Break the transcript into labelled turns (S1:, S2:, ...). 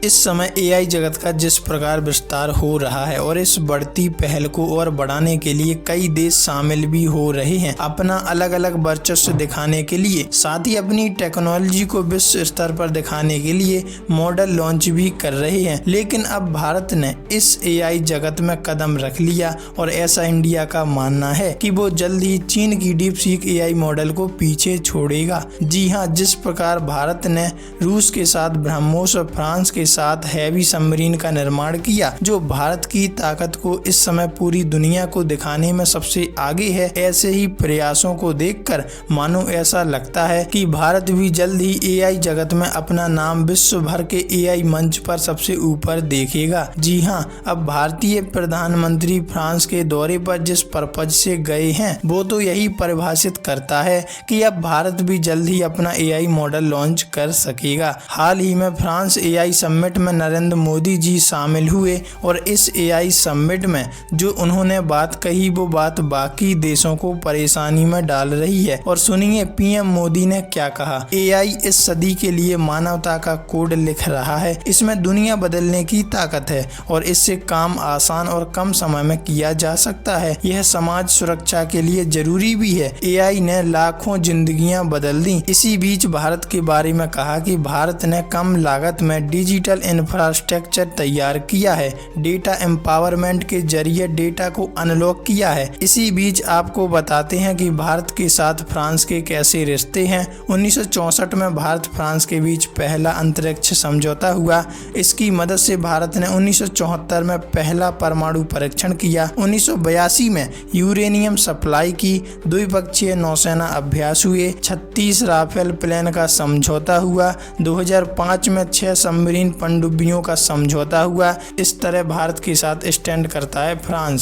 S1: इस समय एआई जगत का जिस प्रकार विस्तार हो रहा है और इस बढ़ती पहल को और बढ़ाने के लिए कई देश शामिल भी हो रहे हैं अपना अलग अलग वर्चस्व दिखाने के लिए। साथ ही अपनी टेक्नोलॉजी को विश्व स्तर पर दिखाने के लिए मॉडल लॉन्च भी कर रहे हैं। लेकिन अब भारत ने इस एआई जगत में कदम रख लिया और ऐसा इंडिया का मानना है कि वो जल्द ही चीन की डीपसीक एआई मॉडल को पीछे छोड़ेगा। जी हाँ, जिस प्रकार भारत ने रूस के साथ ब्रह्मोस और फ्रांस के साथ हैवी सबमरीन का निर्माण किया जो भारत की ताकत को इस समय पूरी दुनिया को दिखाने में सबसे आगे है, ऐसे ही प्रयासों को देखकर मानो ऐसा लगता है कि भारत भी जल्द ही एआई जगत में अपना नाम विश्व भर के एआई मंच पर सबसे ऊपर देखेगा। जी हाँ, अब भारतीय प्रधानमंत्री फ्रांस के दौरे पर जिस पर्पज से गए हैं वो तो यही परिभाषित करता है कि अब भारत भी जल्द ही अपना एआई मॉडल लॉन्च कर सकेगा। हाल ही में फ्रांस एआई समिट में नरेंद्र मोदी जी शामिल हुए और इस एआई समिट में जो उन्होंने बात कही वो बात बाकी देशों को परेशानी में डाल रही है। और सुनिए पीएम मोदी ने क्या कहा। एआई इस सदी के लिए मानवता का कोड लिख रहा है। इसमें दुनिया बदलने की ताकत है और इससे काम आसान और कम समय में किया जा सकता है। यह समाज सुरक्षा के लिए जरूरी भी है। एआई ने लाखों जिंदगियां बदल दी। इसी बीच भारत के बारे में कहा कि भारत ने कम लागत में डिजिटल इंफ्रास्ट्रक्चर तैयार किया है, डेटा एम्पावरमेंट के जरिए डेटा को अनलॉक किया है। इसी बीच आपको बताते हैं कि भारत के साथ फ्रांस के कैसे रिश्ते हैं। 1964 में भारत फ्रांस के बीच पहला अंतरिक्ष समझौता हुआ। इसकी मदद से भारत ने 1974 में पहला परमाणु परीक्षण किया। 1982 में यूरेनियम सप्लाई की। द्विपक्षीय नौसेना अभ्यास हुए। 36 राफेल प्लेन का समझौता हुआ। 2005 में 6 सबमरीन पनडुब्बियों का समझौता हुआ। इस तरह भारत के साथ स्टैंड करता है फ्रांस।